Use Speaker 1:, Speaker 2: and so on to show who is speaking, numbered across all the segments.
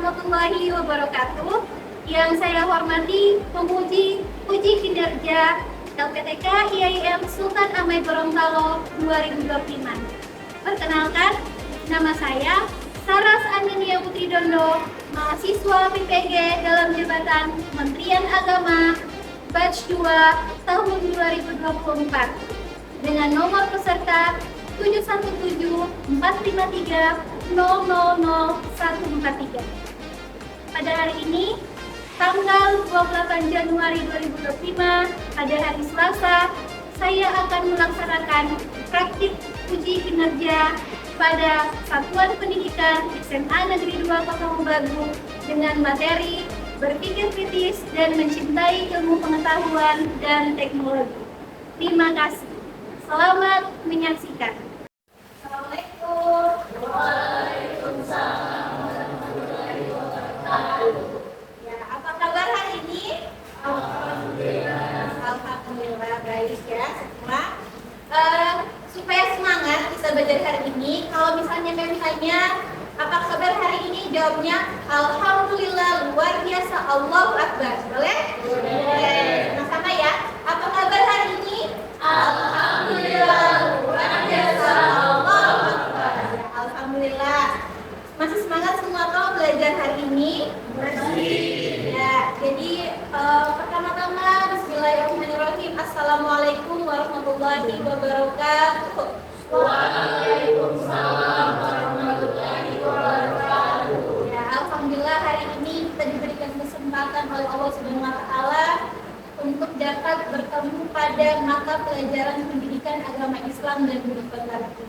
Speaker 1: warahmatullahi wabarakatuh. Yang saya hormati pemuji uji kinerja LPTK IAIN Sultan Ahmed Gorontalo 2025. Perkenalkan, nama saya Saras Anindya Putri Dondo, mahasiswa PPG dalam jabatan Kementerian Agama Batch 2 tahun 2024 dengan nomor peserta 7174530000143. Pada hari ini, tanggal 28 Januari 2025, pada hari Selasa, saya akan melaksanakan praktik uji kinerja pada Satuan Pendidikan SMA Negeri 2 Kota Mobagu dengan materi berpikir kritis dan mencintai ilmu pengetahuan dan teknologi. Terima kasih. Selamat menyaksikan. Assalamualaikum.
Speaker 2: Waalaikumsalam warahmatullahi wabarakatuh.
Speaker 1: Ya, apa kabar hari ini?
Speaker 2: Alhamdulillah.
Speaker 1: Alhamdulillah baik ya semua. Supaya semangat bisa belajar hari ini, kalau misalnya kalian tanya apa kabar hari ini, jawabnya Alhamdulillah, luar biasa, Allahu Akbar. Boleh? Boleh. Sama-sama ya. Apa kabar hari ini?
Speaker 2: Alhamdulillah, luar biasa, Allahu Akbar.
Speaker 1: Ya, alhamdulillah. Masih semangat semua toh belajar hari ini?
Speaker 2: Masih.
Speaker 1: Ya, jadi pertama-tama Bismillahirrahmanirrahim. Assalamualaikum warahmatullahi wabarakatuh.
Speaker 2: Waalaikumsalam warahmatullahi wabarakatuh.
Speaker 1: Ya, alhamdulillah hari ini kita diberikan kesempatan oleh Allah Subhanahu wa taala untuk dapat bertemu pada mata pelajaran pendidikan agama Islam dan kehidupan berbakti.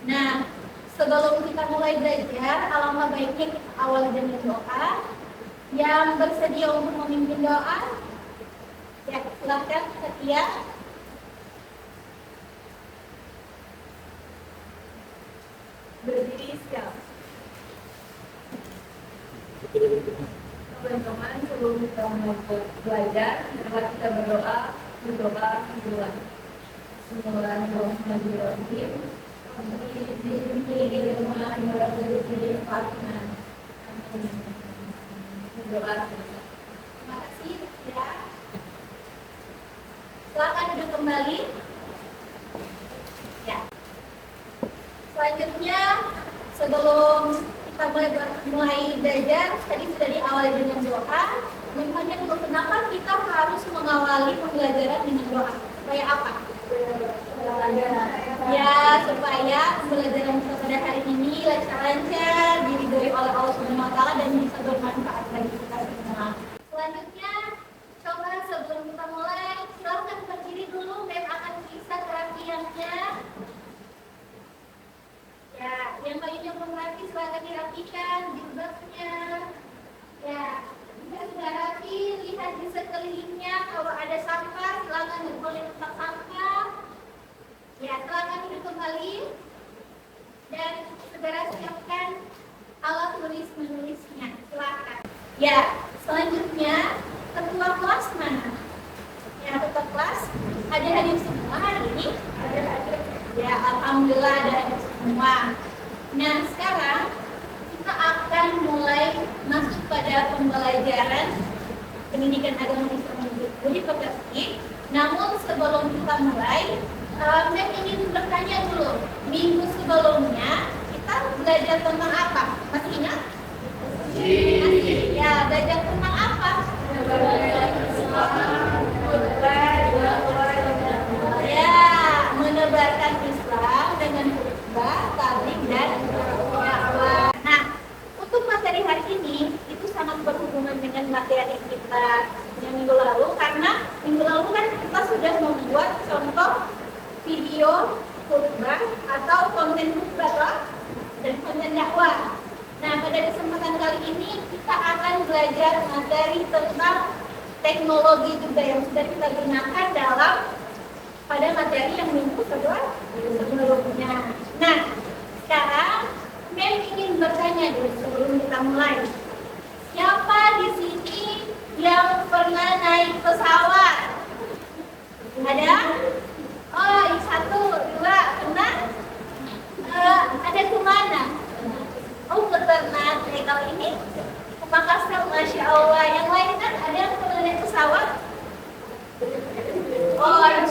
Speaker 1: Nah, sebelum kita mulai belajar, alangkah baiknya kita awali dengan doa. Yang bersedia untuk memimpin doa, ya silakan Setia. Berdiri siap.
Speaker 3: Teman-teman, sebelum kita mulai belajar, mari kita berdoa duluan. Bismillahirrahmanirrahim. Berdoa.
Speaker 1: Terima kasih ya. Silakan duduk kembali. Ya. Selanjutnya, sebelum kita mulai belajar, tadi sudah diawali dengan doa. Makanya kenapa kita harus mengawali pembelajaran dengan doa? Supaya apa? Ya, supaya pembelajaran kita pada hari ini lancar-lancar, diridhoi oleh Allah Subhanahu wa taala dan bisa bermanfaat bagi kita semua. Selanjutnya, coba sebelum kita mulai, silakan berdiri dulu dan akan bisa kerapiannya. Ya, yang bajunya belum rapi silakan dirapikan jilbabnya. Ya, jika sudah rapi, lihat di sekelilingnya. Kalau ada sampah, silakan boleh tempat sampah. Ya, silakan duduk kembali dan segera siapkan alat menulisnya. Silakan. Ya, selanjutnya ketua kelas mana? Ya, ketua kelas ada hadir semua hari ini? Ada hadir. Ya, alhamdulillah ada hadir semua. Nah, sekarang kita akan mulai masuk pada pembelajaran pendidikan agama Islam jadi pekerti. Namun sebelum kita mulai, saya ingin bertanya dulu, minggu sebelumnya kita belajar tentang apa? Masih ingat? Masih. Ya, belajar tentang apa? Ya, menebarkan Islam dengan khutbah, tabligh dan dakwah. Nah, untuk materi hari ini itu sangat berhubungan dengan materi kita yang minggu lalu, karena minggu lalu kan kita sudah membuat contoh video khutbah atau konten khutbah dan konten dakwah. Nah, pada kesempatan kali ini kita akan belajar materi tentang teknologi juga yang sudah kita gunakan dalam pada materi yang minggu kedua sebelumnya. Nah, sekarang Mem ingin bertanya dulu sebelum kita mulai. Siapa di sini yang pernah naik pesawat? Ada? Oh, satu, dua, pernah? Ada kemana? Oh, pernah naik kali ini?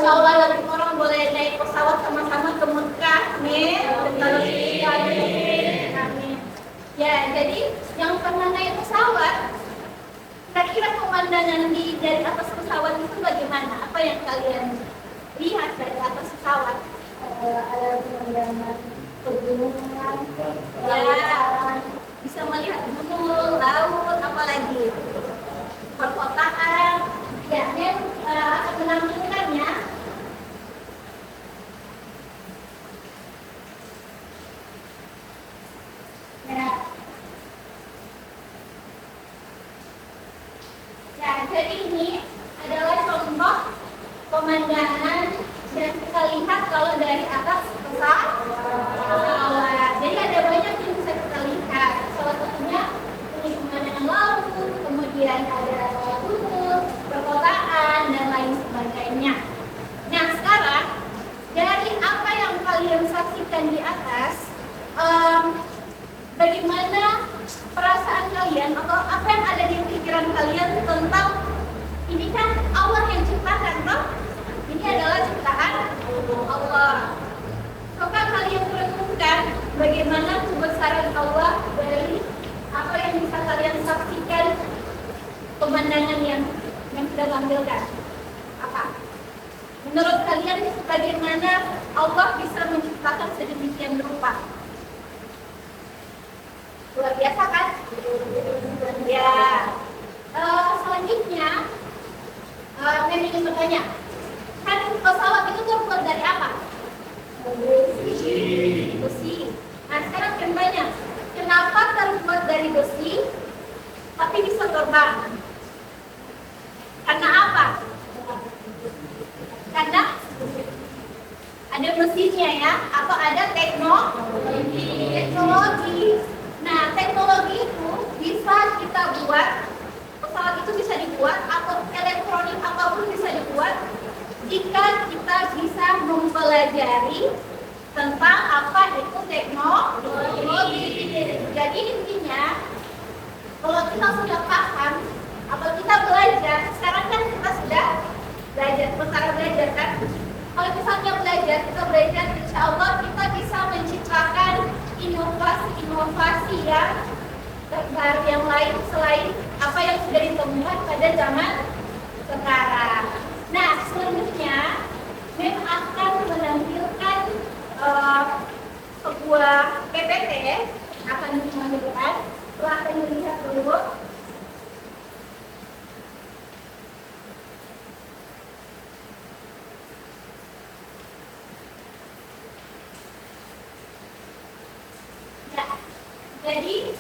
Speaker 1: Insya Allah lebih orang boleh naik pesawat sama-sama ke Mekah, amin. Amin. Ya, jadi yang pernah naik pesawat, kira-kira pemandangan dari atas pesawat itu bagaimana? Apa yang kalian lihat dari atas pesawat?
Speaker 3: Ada pemandangan pegunungan,
Speaker 1: Ya, bisa melihat gunung, laut, apalagi perkotaan. Ya, dan akan menampilkannya. Ya. Ya, jadi ini adalah contoh pemandangan yang kita lihat kalau dari atas pesawat. Jadi ada banyak yang bisa kita lihat. Salah satunya ini pemandangan laut, kemudian ada gunung, perkotaan, dan lain sebagainya. Nah, sekarang dari apa yang kalian saksikan di atas, bagaimana perasaan kalian atau apa yang ada di pikiran kalian tentang ini kan Allah yang ciptakan, toh? Ini adalah ciptaan Allah. Coba kalian renungkan bagaimana kebesaran Allah dari apa yang bisa kalian saksikan, pemandangan yang sudah tampilkan. Apa? Menurut kalian bagaimana Allah bisa menciptakan sedemikian rupa? Luar biasa kan? Ya. Selanjutnya, saya ingin bertanya, kan pesawat itu terbuat dari apa? Besi. Nah, sekarang yang banyak, kenapa terbuat dari besi tapi bisa terbang? Karena apa? Karena ada mesinnya ya, atau ada teknologi. Nah, teknologi itu bisa kita buat, pesawat itu bisa dibuat, atau elektronik apapun bisa dibuat jika kita bisa mempelajari tentang apa itu teknologi. Jadi intinya, kalau kita sudah paham, atau kita belajar, sekarang kan kita sudah belajar, sekarang belajar kan? Kalau misalnya kita belajar, insya Allah kita bisa menciptakan inovasi yang terbaru yang lain selain apa yang sudah ditemukan pada zaman sekarang. Nah, selanjutnya Mem akan menampilkan sebuah PPT akan ditampilkan. Silahkan dilihat dulu. Jadi,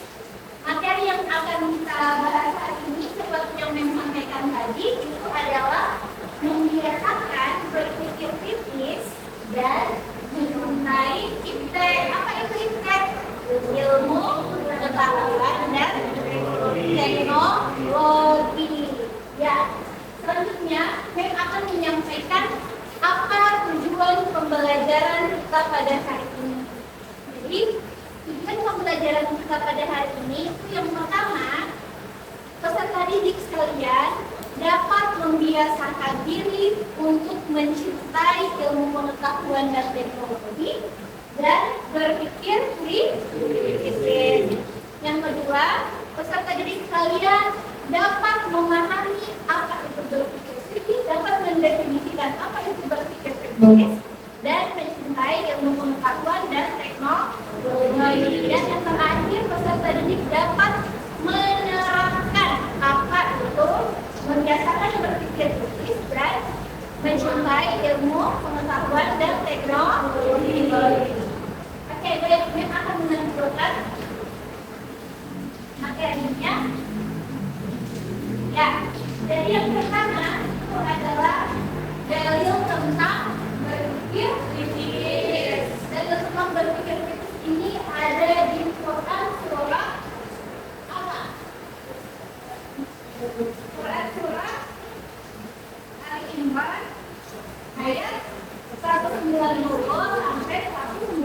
Speaker 1: materi yang akan kita bahas hari ini, seperti yang Mem sampaikan tadi, itu adalah membiasakan berpikir kritis dan mencintai apa itu iptek? Ilmu, pengetahuan, dan teknologi. Ya, selanjutnya Mem akan menyampaikan apa tujuan pembelajaran kita pada hari ini. Jadi, tujuan pembelajaran kita pada hari ini itu yang pertama, peserta didik sekalian dapat membiasakan diri untuk mencintai ilmu pengetahuan dan teknologi dan berpikir kritis. Yang kedua, peserta didik sekalian dapat memahami apa itu berpikir kritis, dapat mendefinisikan apa itu berpikir kritis, dan mencintai ilmu pengetahuan dan teknologi. Dan yang terakhir, peserta didik dapat menerapkan apa itu membiasakan berpikir kritis dan mencintai ilmu pengetahuan dan teknologi. Oke, baik, Mem akan menampilkan materinya. Ya, jadi yang pertama itu adalah dalil tentang berpikir kritis. Dalil tentang berpikir kritis ini ada di Quran surah apa? Surah Ali Imran ayat 190 sampai 191.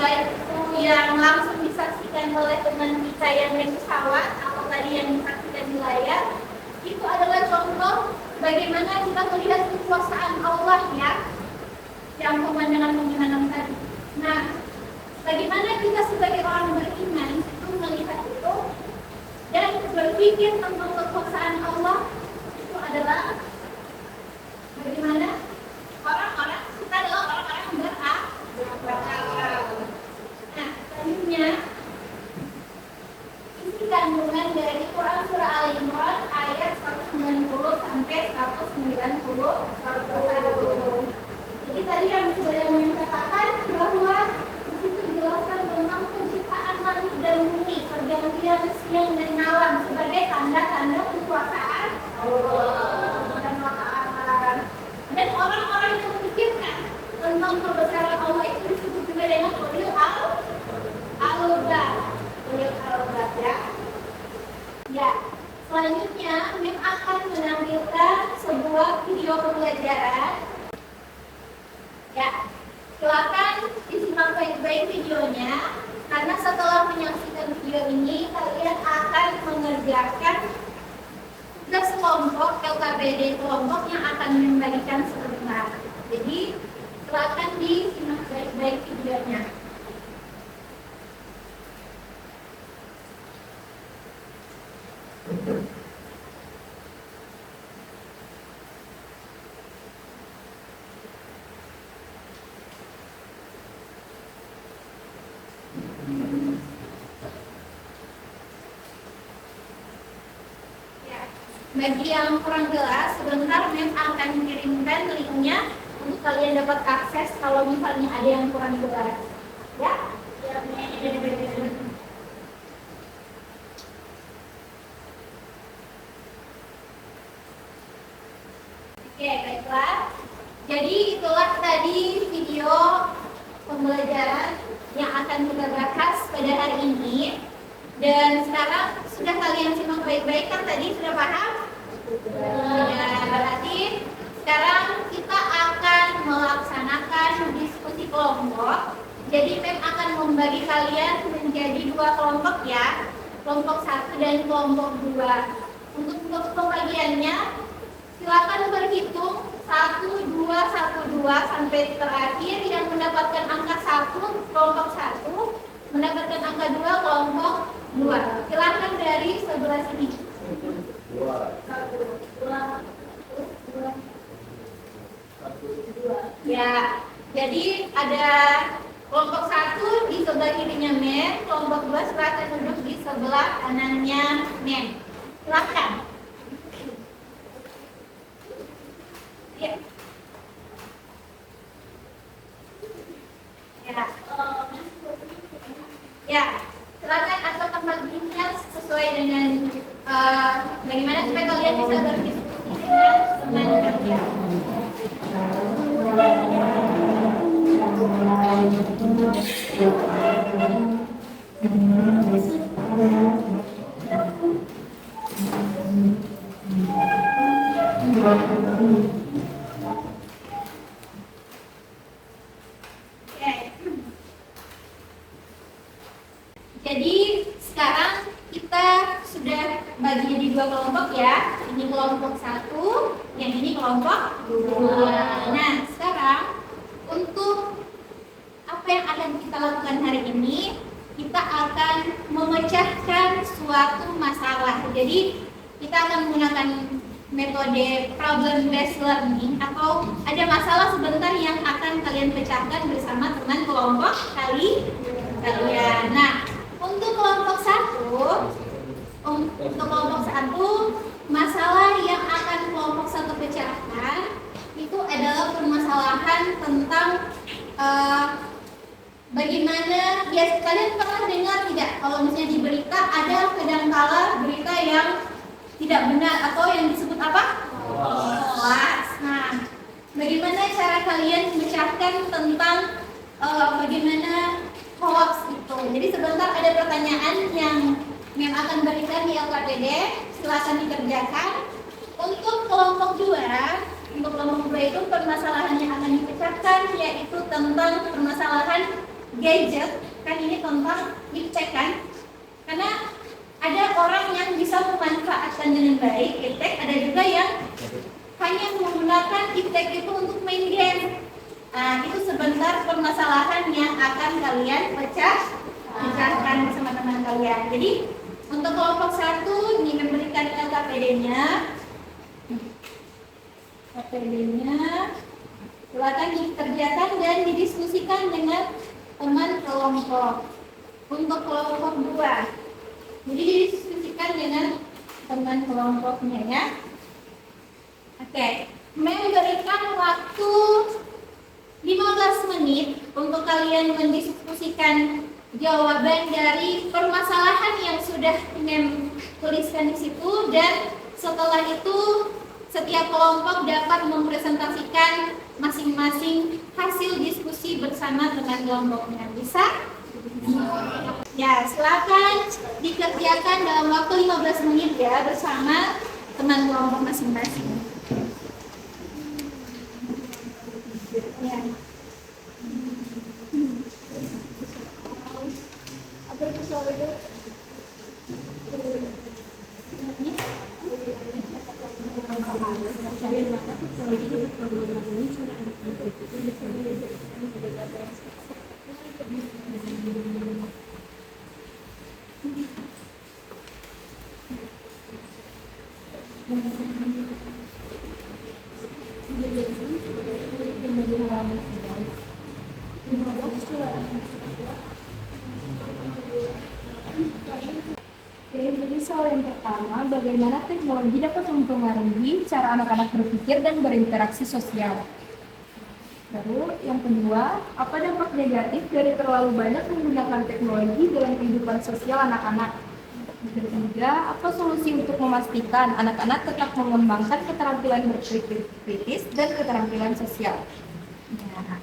Speaker 1: baik itu yang langsung disaksikan oleh teman kita yang naik pesawat atau tadi yang disaksikan di layar, itu adalah contoh bagaimana kita melihat kekuasaan Allah ya, yang pemandangan tadi. Nah, bagaimana kita sebagai orang beriman itu melihat itu dan berpikir tentang kekuasaan Allah itu adalah bagaimana orang-orang kita adalah orang-orang yang berakal. Nah, selanjutnya isi kandungan dari Quran surah Al Imran ayat 190 sampai 191. Jadi tadi yang sudah mengatakan bahwa di situ dijelaskan tentang penciptaan langit dan bumi, pergantian siang dan malam sebagai tanda-tanda kekuasaan Allah. Dan orang-orang yang memikirkan tentang kebesaran Allah itu disebut juga dengan ulil albab. Ulil albab ya. Ya. Selanjutnya, Mim akan menampilkan sebuah video pembelajaran. Ya, silakan disimak baik-baik videonya, karena setelah menyaksikan video ini kalian akan mengerjakan tugas kelompok LKPD kelompok yang akan membagikan sebentar. Jadi silakan disimak baik-baik videonya. Bagi yang kurang jelas, sebentar Mem akan mengirimkan linknya untuk kalian dapat akses kalau misalnya ada yang kurang jelas. Ya? Oke, baiklah. Jadi itulah tadi video pembelajaran yang akan kita bahas pada hari ini. Dan sekarang sudah kalian simak baik-baik kan tadi sudah paham? Ya, berarti sekarang kita akan melaksanakan diskusi kelompok. Jadi Mem akan membagi kalian menjadi dua kelompok ya, kelompok 1 dan kelompok 2. Untuk pembagiannya silakan berhitung 1, 2 sampai terakhir. Yang mendapatkan angka 1 kelompok 1, mendapatkan angka 2 kelompok 2. Silakan dari sebelah sini.
Speaker 2: 2.
Speaker 1: Ya, jadi ada kelompok 1 di sebelah kirinya Mem, kelompok 2 silakan duduk di sebelah kanannya Mem. Silakan. Ya. Ya, silakan atau tempat duduknya sesuai dengan bagaimana supaya kalian bisa berdiskusi dengan teman kalian. Jadi sekarang kita sudah bagi jadi dua kelompok ya. Ini kelompok 1, yang ini kelompok 2. Nah sekarang untuk apa yang akan kita lakukan hari ini, kita akan memecahkan suatu masalah. Jadi kita akan menggunakan metode problem based learning, atau ada masalah sebentar yang akan kalian pecahkan bersama teman kelompok kalian. Nah, untuk kelompok 1, masalah yang akan kelompok 1 pecahkan itu adalah permasalahan tentang bagaimana, biasa kalian pernah dengar tidak kalau misalnya di berita ada kadangkala berita yang tidak benar atau yang disebut apa? Hoax. Nah, bagaimana cara kalian memecahkan tentang bagaimana hoax itu? Jadi sebentar ada pertanyaan yang Mem akan berikan di LKPD, silakan dikerjakan. Untuk kelompok 2 itu permasalahan yang akan dipecahkan yaitu tentang permasalahan gadget kan ini tentang iptek kan, karena ada orang yang bisa memanfaatkan dengan baik iptek, ada juga yang hanya menggunakan iptek itu untuk main game. Nah, itu sebentar permasalahan yang akan kalian pecahkan bersama teman kalian. Jadi untuk kelompok 1 ini memberikan KPD-nya. Silakan dikerjakan dan didiskusikan dengan teman kelompok. Untuk kelompok 2, jadi didiskusikan dengan teman kelompoknya ya. Oke, memberikan waktu 15 menit untuk kalian mendiskusikan jawaban dari permasalahan yang sudah Mem tuliskan di situ, dan setelah itu setiap kelompok dapat mempresentasikan masing-masing hasil diskusi bersama teman kelompoknya. Bisa? Ya, silakan dikerjakan dalam waktu 15 menit ya bersama teman kelompok masing-masing. Ya. Apa itu soal itu? Jadi soal yang pertama, bagaimana teknologi dapat mempengaruhi cara anak-anak berpikir dan berinteraksi sosial. Lalu yang kedua, apa dampak negatif dari terlalu banyak menggunakan teknologi dalam kehidupan sosial anak-anak? Dan ketiga, apa solusi untuk memastikan anak-anak tetap mengembangkan keterampilan berpikir kritis dan keterampilan sosial? Nah,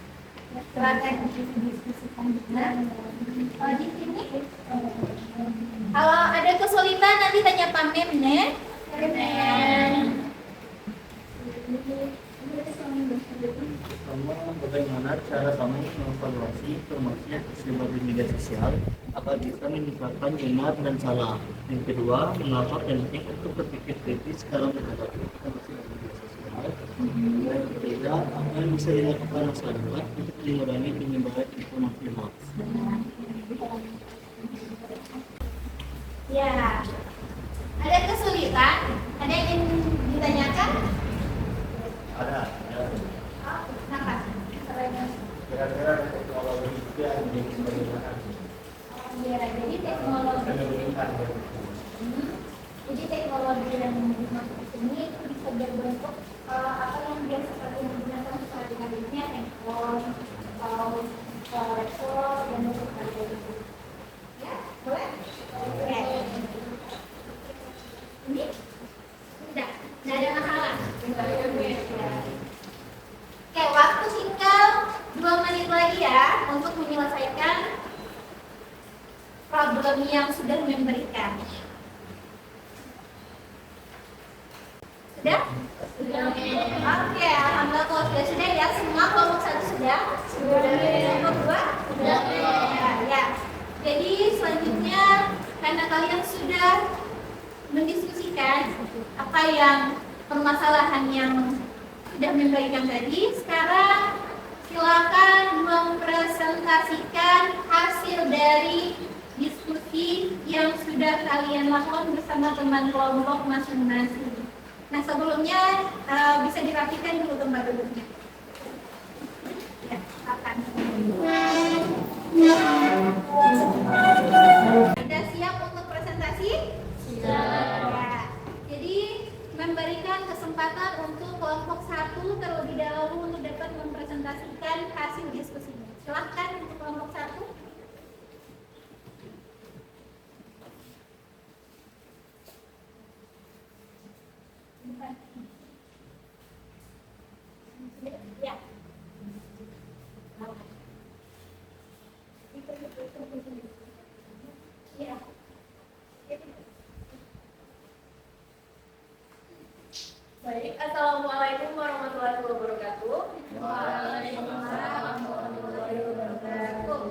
Speaker 1: silakan didiskusikan dengan di sini. Kalau ada kesulitan nanti tanya Pak Mem ya.
Speaker 4: Pertama, bagaimana cara kami mengevaluasi informasi yang tersebar di media sosial agar bisa meningkatkan benar dan salah. Yang kedua, mengapa penting untuk berpikir kritis dalam menghadapi informasi di media sosial. Yang ketiga, apa yang bisa dilakukan masyarakat untuk mengurangi penyebaran informasi hoax.
Speaker 1: Ya, ada kesulitan? Ada yang ingin ditanyakan?
Speaker 4: Ada.
Speaker 1: Oh, kenapa?
Speaker 4: Kira-kira teknologi itu yang menjadi bagaimana?
Speaker 1: Ya, jadi teknologi. Jadi teknologi yang dimaksud ini itu bisa berbentuk apa yang biasa kalian gunakan sehari-harinya, handphone, atau laptop dan sebagainya. Ya, boleh? Oke. Ini sudah, tidak ada masalah. Oke, waktu tinggal 2 menit lagi ya untuk menyelesaikan problem yang sudah memberikan. Sudah? Oke, alhamdulillah kalau sudah ya. Semua kelompok 1 sudah? Kelompok 2? Sudah. Ya. Jadi selanjutnya karena kalian sudah mendiskusikan apa yang permasalahan yang sudah memberikan tadi, sekarang silakan mempresentasikan hasil dari diskusi yang sudah kalian lakukan bersama teman kelompok masing-masing. Nah, sebelumnya bisa dirapikan dulu tempat duduknya. Ya, silakan. Sudah siap untuk presentasi? Siap. Ya. Jadi memberikan kesempatan untuk kelompok 1 terlebih dahulu untuk dapat mempresentasikan hasil diskusinya. Silakan untuk kelompok 1. Ya. Ya.
Speaker 2: Baik, assalamualaikum warahmatullahi wabarakatuh.
Speaker 1: Waalaikumsalam warahmatullahi wabarakatuh.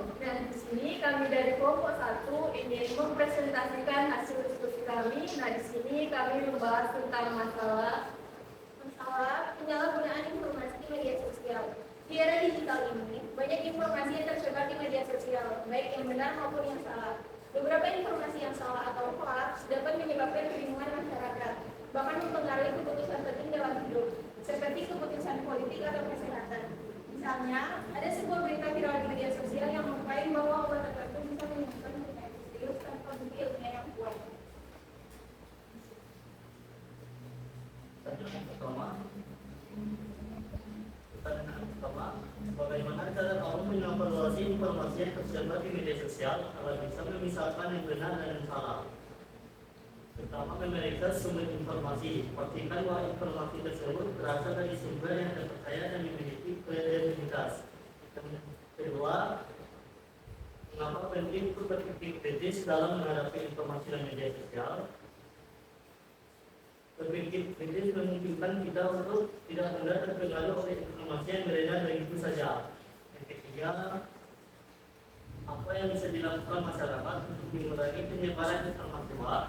Speaker 2: kami dari kelompok 1 ingin mempresentasikan hasil diskusi kami. Nah, di sini kami membahas tentang masalah penyalahgunaan informasi di media sosial. Di era digital ini, banyak informasi yang tersebar di media sosial, baik yang benar maupun yang salah. Beberapa informasi yang salah atau hoax dapat menyebabkan kebingungan masyarakat, bahkan mempengaruhi keputusan penting dalam hidup, seperti keputusan politik atau kesehatan. Misalnya, ada sebuah berita viral di media sosial yang mengklaim bahwa obat tertentu bisa menyembuhkan penyakit serius tanpa bukti ilmiah yang kuat.
Speaker 4: Pertanyaan pertama, bagaimana cara kamu mengevaluasi informasi yang tersebar di media sosial agar bisa memisahkan yang benar dan yang salah? Pertama, memeriksa sumber informasi. Pastikan bahwa informasi tersebut berasal dari sumber yang terpercaya dan memiliki kredibilitas. Kedua, mengapa penting untuk berpikir kritis dalam menghadapi informasi di media sosial? Berpikir kritis memungkinkan kita untuk tidak mudah terpengaruh oleh informasi yang beredar begitu saja. Yang ketiga, apa yang bisa dilakukan masyarakat untuk mengurangi penyebaran informasi hoax?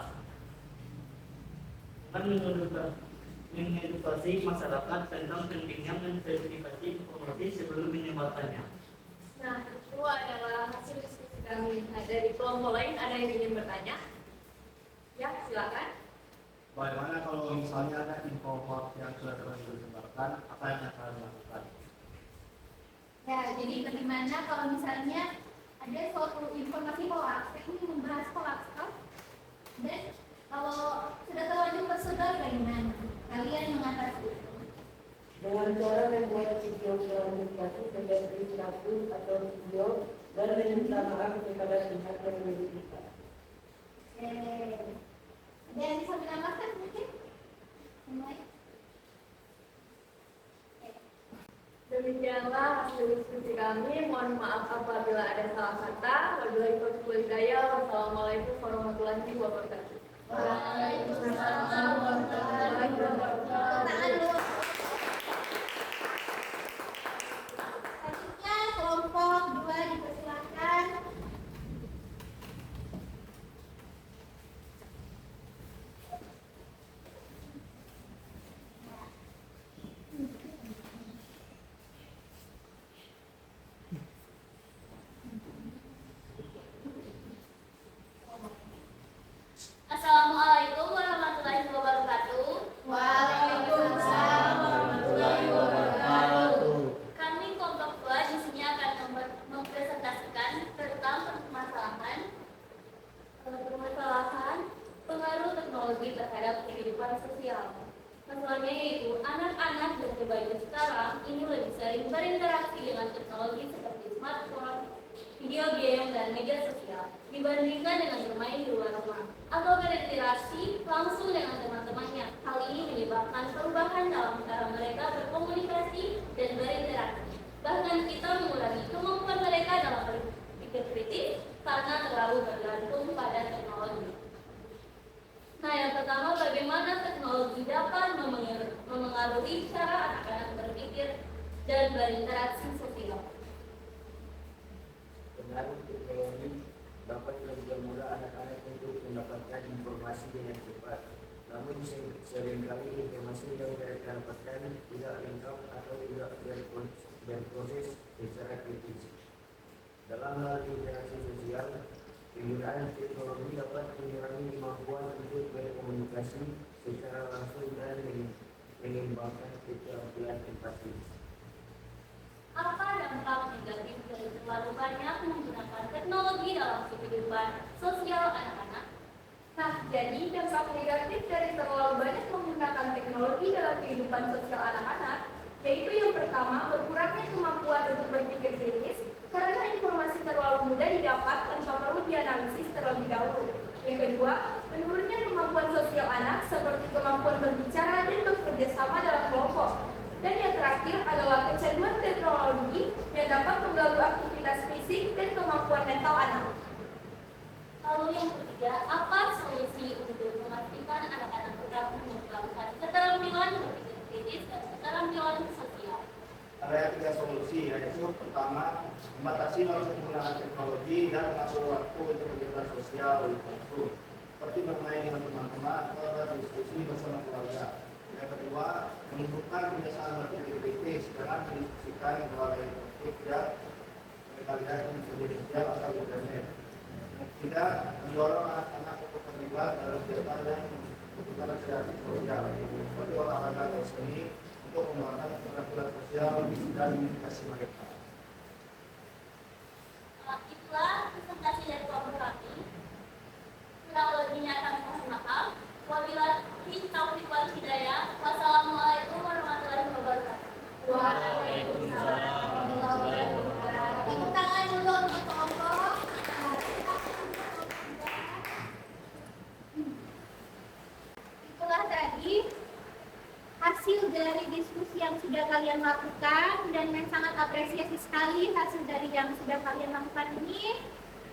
Speaker 4: Mengedukasi masyarakat tentang pentingnya memverifikasi informasi sebelum menyebarkannya.
Speaker 2: Nah, itu adalah hasil diskusi kami. Nah, dari kelompok lain ada yang ingin bertanya? Ya, silakan.
Speaker 5: Bagaimana kalau misalnya ada info hoax yang sudah terlanjur disebarkan, apa yang akan dilakukan?
Speaker 1: Ya, jadi bagaimana kalau misalnya ada suatu informasi hoax, ini membahas hoax kan? Dan kalau sudah terlanjur tersebar bagaimana? Kalian mengatasi itu?
Speaker 3: Dengan cara membuat video klarifikasi sebagai satu atau video dan meminta maaf kepada pihak yang merugikan.
Speaker 1: Ada yang bisa menambahkan mungkin? Mulai.
Speaker 2: Demikianlah hasil diskusi kami. Mohon maaf apabila ada salah kata. Wabillahi taufiq wal hidayah. Wassalamualaikum warahmatullahi wabarakatuh.
Speaker 1: Waalaikumsalam warahmatullahi wabarakatuh. Selanjutnya kelompok 2 dipersilakan.
Speaker 6: Assalamualaikum warahmatullahi wabarakatuh.
Speaker 1: Waalaikumsalam warahmatullahi wabarakatuh.
Speaker 6: Kami kelompok 2 di sini akan mempresentasikan tentang permasalahan pengaruh teknologi terhadap kehidupan sosial. Masalahnya yaitu anak-anak dan remaja sekarang ini lebih sering berinteraksi dengan teknologi seperti smartphone, video game, dan media sosial dibandingkan dengan bermain di luar rumah atau berinteraksi langsung dengan teman-temannya. Hal ini menyebabkan perubahan dalam cara mereka berkomunikasi dan berinteraksi. Bahkan kita mengurangi kemampuan mereka dalam berpikir kritis karena terlalu bergantung pada teknologi. Nah, yang pertama, bagaimana teknologi dapat memengaruhi cara anak-anak berpikir dan berinteraksi sosial.
Speaker 5: Pengaruh teknologi dapat mempermudah anak-anak untuk mendapatkan informasi dengan cepat. Namun seringkali informasi yang mereka dapatkan tidak lengkap atau tidak berproses secara kritis. Dalam hal interaksi sosial, penggunaan teknologi dapat mengurangi kemampuan untuk berkomunikasi secara langsung dan mengembangkan keterampilan empati.
Speaker 6: Apa dampak negatif dari terlalu banyak menggunakan teknologi dalam kehidupan sosial anak-anak?
Speaker 2: Nah, jadi dampak negatif dari terlalu banyak menggunakan teknologi dalam kehidupan sosial anak-anak, yaitu yang pertama, berkurangnya kemampuan untuk berpikir kritis karena informasi terlalu mudah didapat tanpa perlu dianalisis terlebih dahulu. Yang kedua, menurunnya kemampuan sosial anak seperti kemampuan berbicara dan bekerja sama dalam kelompok. Dan yang terakhir adalah kecanduan teknologi yang dapat mengganggu aktivitas fisik dan kemampuan mental anak.
Speaker 6: Lalu yang ketiga, apa solusi untuk memastikan anak-anak tetap mengembangkan keterampilan berpikir kritis dan keterampilan sosial?
Speaker 5: ada 3 solusi, yaitu pertama membatasi masa penggunaan teknologi dan mengatur waktu untuk kegiatan sosial itu seperti bermain dengan teman-teman atau berdiskusi bersama keluarga. Yang kedua, menunjukkan kebiasaan berpikir kritis dengan mendiskusikan berbagai topik yang mereka lihat di media sosial atau internet. Ketiga, mendorong anak-anak untuk terlibat dalam kegiatan dan kegiatan kreatif sosial seperti olahraga atau seni untuk mengembangkan keterampilan sosial dan komunikasi mereka.
Speaker 6: Itulah presentasi dari kelompok kami. Kurang lebihnya kami mohon maaf. Wabillahi taufiq wal hidayah. Wassalamualaikum warahmatullahi wabarakatuh.
Speaker 1: Waalaikumsalam warahmatullahi wabarakatuh. Tepuk tangan dulu untuk kelompok. Itulah tadi hasil dari diskusi yang sudah kalian lakukan dan yang sangat apresiasi sekali hasil dari yang sudah kalian lakukan ini.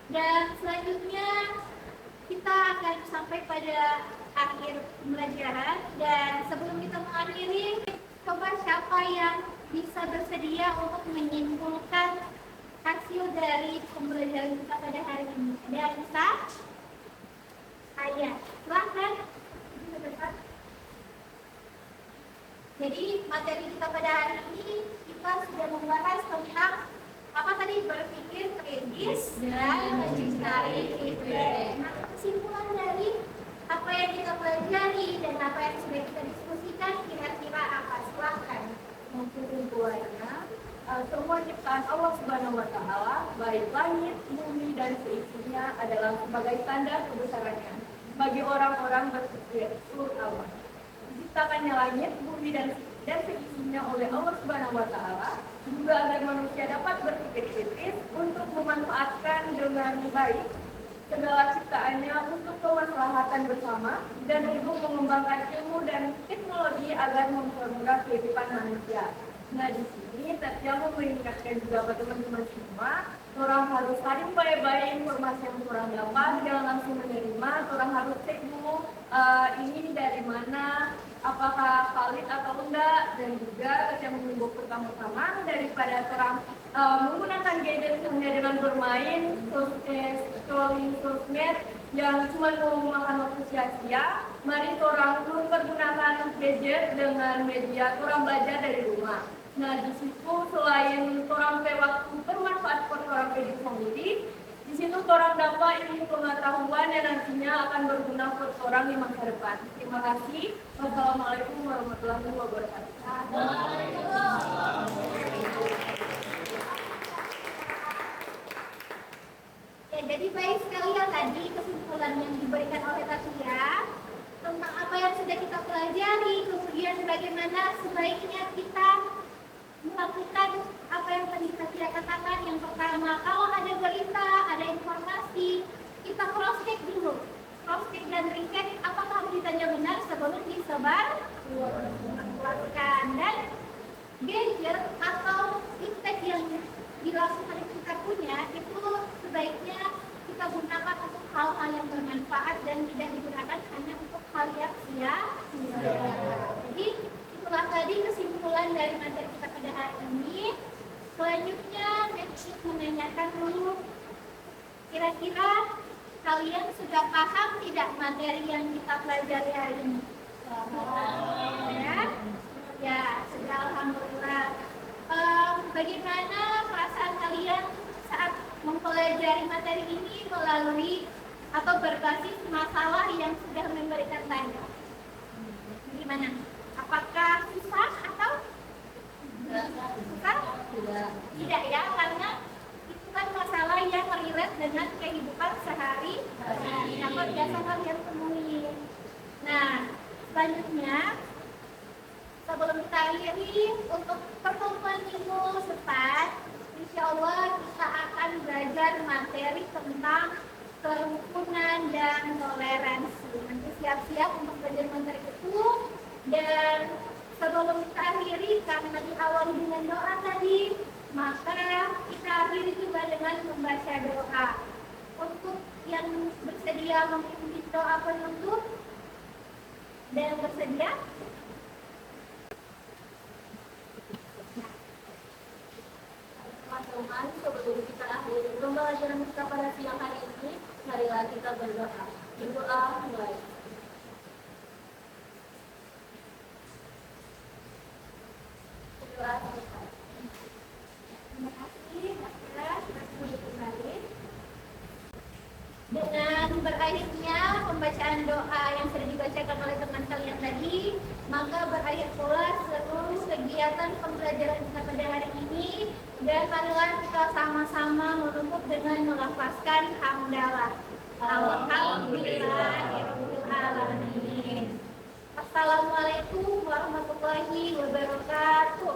Speaker 1: Dan selanjutnya kita akan sampai pada akhir pembelajaran, dan sebelum kita mengakhiri, coba siapa yang bisa bersedia untuk menyimpulkan hasil dari pembelajaran kita pada hari ini. Ada yang bisa? Saya, silahkan. Jadi materi kita pada hari ini kita sudah membahas tentang apa tadi, berpikir kritis dan mencari ide. Nah, kesimpulan dari apa yang kita pelajari dan apa yang sudah kita diskusikan kira-kira apa? Silahkan.
Speaker 2: Kesimpulannya, semua ciptaan Allah Subhanahu wa Ta'ala, baik langit, bumi, dan seisinya adalah sebagai tanda kebesarannya bagi orang-orang berpikir Allah. Diciptakannya langit, bumi, dan seisinya oleh Allah Subhanahu wa Ta'ala juga agar manusia dapat berpikir kritis untuk memanfaatkan dengan baik segala ciptaannya untuk kemaslahatan bersama dan untuk mengembangkan ilmu dan teknologi agar mempermudah kehidupan manusia. Nah, di sini saya mau mengingatkan juga pada teman-teman semua, orang harus saling baik-baik informasi yang kurang dapat, jangan langsung menerima, orang harus cek dulu ini dari mana, apakah valid atau enggak, dan juga yang menunggu pertama-tama daripada orang menggunakan gadget hanya dengan bermain scrolling sosmed yang cuma memakan waktu sia-sia. Mari orang mempergunakan gadget dengan media orang belajar dari rumah. Nah, di situ selain orang waktu bermanfaat buat orang diri sendiri, di situ orang dapat ilmu pengetahuan yang nantinya akan berguna buat orang di masa depan. Terima kasih. Wassalamualaikum warahmatullahi wabarakatuh.
Speaker 1: Ya, jadi baik sekali ya tadi kesimpulan yang diberikan oleh Tasya tentang apa yang sudah kita pelajari, kemudian bagaimana sebaiknya kita melakukan apa yang tadi Tasya katakan. Yang pertama, kalau ada berita, ada informasi, kita cross check dulu, cross check dan recheck apakah beritanya benar sebelum disebar luaskan. Dan gadget atau iptek yang dilakukan kita punya itu sebaiknya kita gunakan untuk hal-hal yang bermanfaat dan tidak digunakan hanya untuk hal yang sia-sia. Jadi itulah tadi kesimpulan dari materi kita pada hari ini. Selanjutnya saya menanyakan dulu, kira-kira kalian sudah paham tidak materi yang kita pelajari hari ini? Ya, sudah, alhamdulillah. Bagaimana perasaan kalian saat mempelajari materi ini melalui atau berbasis masalah yang sudah memberikan tanda? Gimana? Apakah susah atau susah? Tidak ya, karena itu kan masalah yang relate dengan kehidupan sehari-hari atau biasa kalian temui. Nah, selanjutnya sebelum kita akhiri untuk pertemuan minggu depan, insya Allah kita akan belajar materi tentang kerukunan dan toleransi. Nanti siap-siap untuk belajar materi itu. Dan sebelum kita akhiri, karena diawali dengan doa tadi, maka kita akhiri juga dengan membaca doa. Untuk yang bersedia memimpin doa penutup dan bersedia,
Speaker 6: pelajaran kita pada siang hari ini, marilah kita berdoa. Berdoa mulai. Berdoa selesai.
Speaker 1: Terima kasih, Mas. Duduk kembali. Dengan berakhirnya pembacaan doa yang sudah dibacakan oleh teman kalian tadi, maka berakhir pula seluruh kegiatan pembelajaran kita pada hari ini, dan marilah kita sama-sama menutup dengan melafazkan hamdalah. Alhamdulillahirobbilalamin. Assalamualaikum warahmatullahi wabarakatuh.